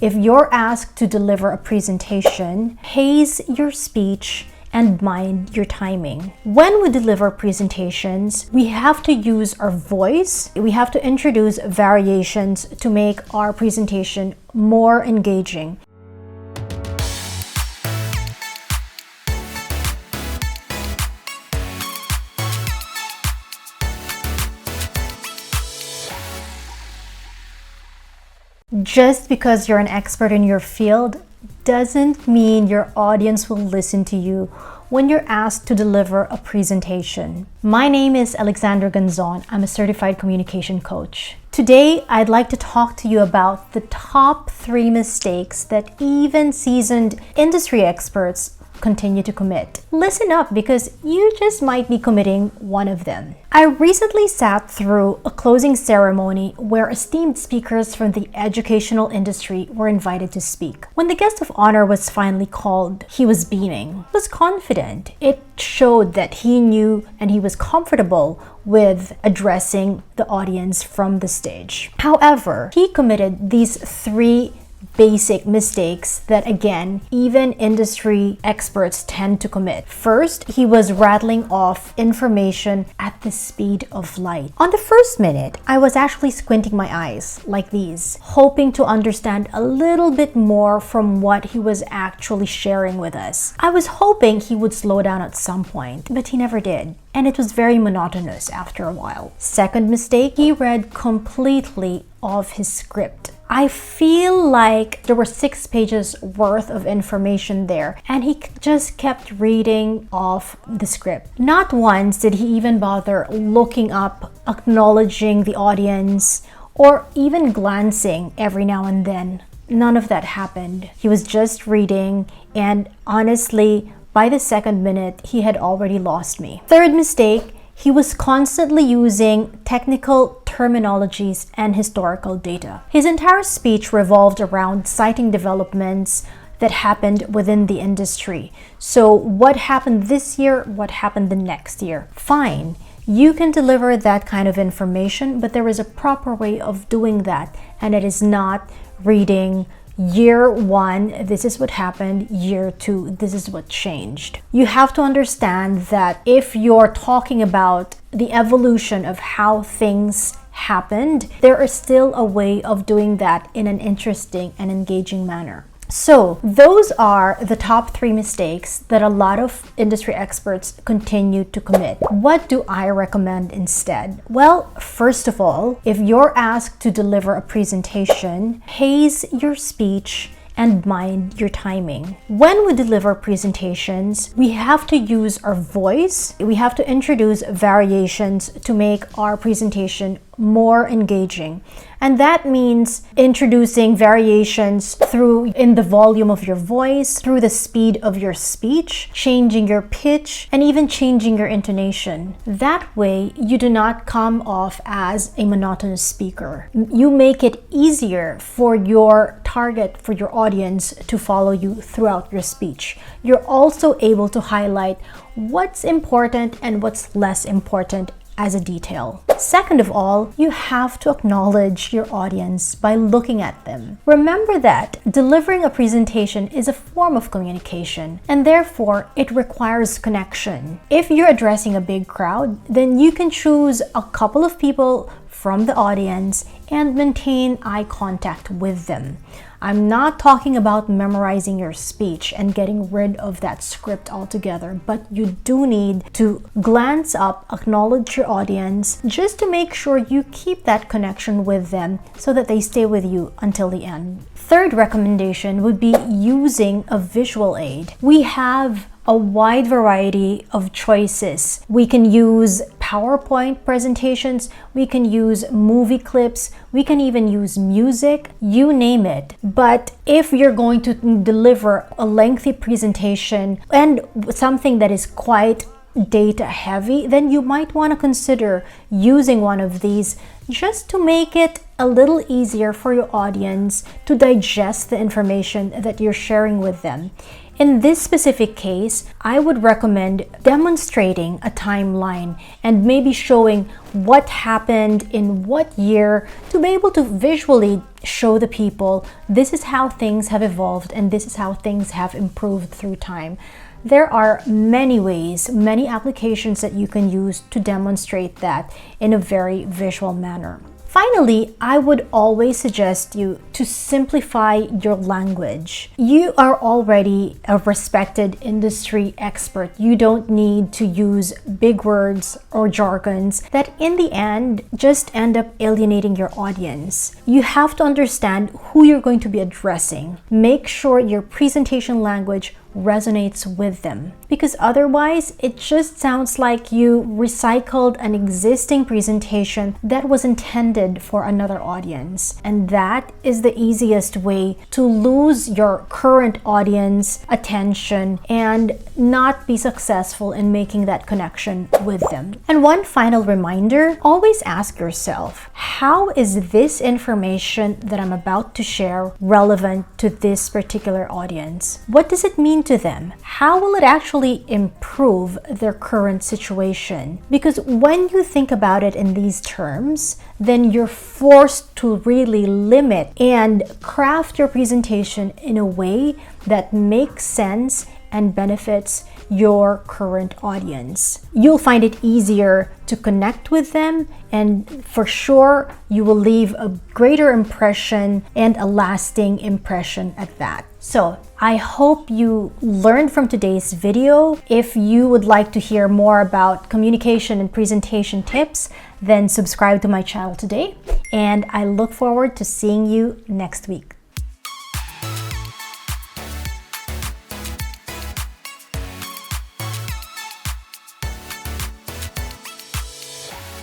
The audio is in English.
if you're asked to deliver a presentation, pace your speech and mind your timing. When we deliver presentations, we have to use our voice. We have to introduce variations to make our presentation more engaging. Just because you're an expert in your field doesn't mean your audience will listen to you when you're asked to deliver a presentation. My name is Alexandra Gonzon. I'm a certified communication coach. Today, I'd like to talk to you about the top 3 mistakes that even seasoned industry experts continue to commit. Listen up, because you just might be committing one of them. I recently sat through a closing ceremony where esteemed speakers from the educational industry were invited to speak. When the guest of honor was finally called, he was beaming. He was confident. It showed that he knew and he was comfortable with addressing the audience from the stage. However, he committed these 3 basic mistakes that, again, even industry experts tend to commit. First, he was rattling off information at the speed of light. On the first minute, I was actually squinting my eyes like these, hoping to understand a little bit more from what he was actually sharing with us. I was hoping he would slow down at some point, but he never did. And it was very monotonous after a while. Second mistake, he read completely off his script. I feel like there were 6 pages worth of information there, and he just kept reading off the script. Not once did he even bother looking up, acknowledging the audience, or even glancing every now and then. None of that happened. He was just reading, and honestly, by the second minute, he had already lost me. Third mistake, he was constantly using technical terminologies and historical data. His entire speech revolved around citing developments that happened within the industry. So what happened this year? What happened the next year? Fine. You can deliver that kind of information, but there is a proper way of doing that, and it is not reading year 1, this is what happened. Year 2, this is what changed. You have to understand that if you're talking about the evolution of how things happened, there is still a way of doing that in an interesting and engaging manner. So those are the top 3 mistakes that a lot of industry experts continue to commit. What do I recommend instead? Well, first of all, if you're asked to deliver a presentation, pace your speech and mind your timing. When we deliver presentations, we have to use our voice. We have to introduce variations to make our presentation more engaging. And that means introducing variations through in the volume of your voice, through the speed of your speech, changing your pitch, and even changing your intonation. That way, you do not come off as a monotonous speaker. You make it easier for your target, for your audience to follow you throughout your speech. You're also able to highlight what's important and what's less important as a detail. Second of all, you have to acknowledge your audience by looking at them. Remember that delivering a presentation is a form of communication, and therefore it requires connection. If you're addressing a big crowd, then you can choose a couple of people from the audience and maintain eye contact with them. I'm not talking about memorizing your speech and getting rid of that script altogether, but you do need to glance up, acknowledge your audience, just to make sure you keep that connection with them so that they stay with you until the end. Third recommendation would be using a visual aid. We have a wide variety of choices. We can use PowerPoint presentations, we can use movie clips, we can even use music, you name it. But if you're going to deliver a lengthy presentation and something that is quite data heavy, then you might want to consider using one of these just to make it a little easier for your audience to digest the information that you're sharing with them. In this specific case, I would recommend demonstrating a timeline and maybe showing what happened in what year to be able to visually show the people this is how things have evolved and this is how things have improved through time. There are many ways, many applications that you can use to demonstrate that in a very visual manner. Finally, I would always suggest you to simplify your language. You are already a respected industry expert. You don't need to use big words or jargons that in the end just end up alienating your audience. You have to understand who you're going to be addressing. Make sure your presentation language resonates with them, because otherwise it just sounds like you recycled an existing presentation that was intended for another audience, and that is the easiest way to lose your current audience attention and not be successful in making that connection with them. And one final reminder, always ask yourself, how is this information that I'm about to share relevant to this particular audience? What does it mean to them? How will it actually improve their current situation? Because when you think about it in these terms, then you're forced to really limit and craft your presentation in a way that makes sense and benefits your current audience. You'll find it easier to connect with them, and for sure you will leave a greater impression and a lasting impression at that. So I hope you learned from today's video. If you would like to hear more about communication and presentation tips, then subscribe to my channel today, and I look forward to seeing you next week.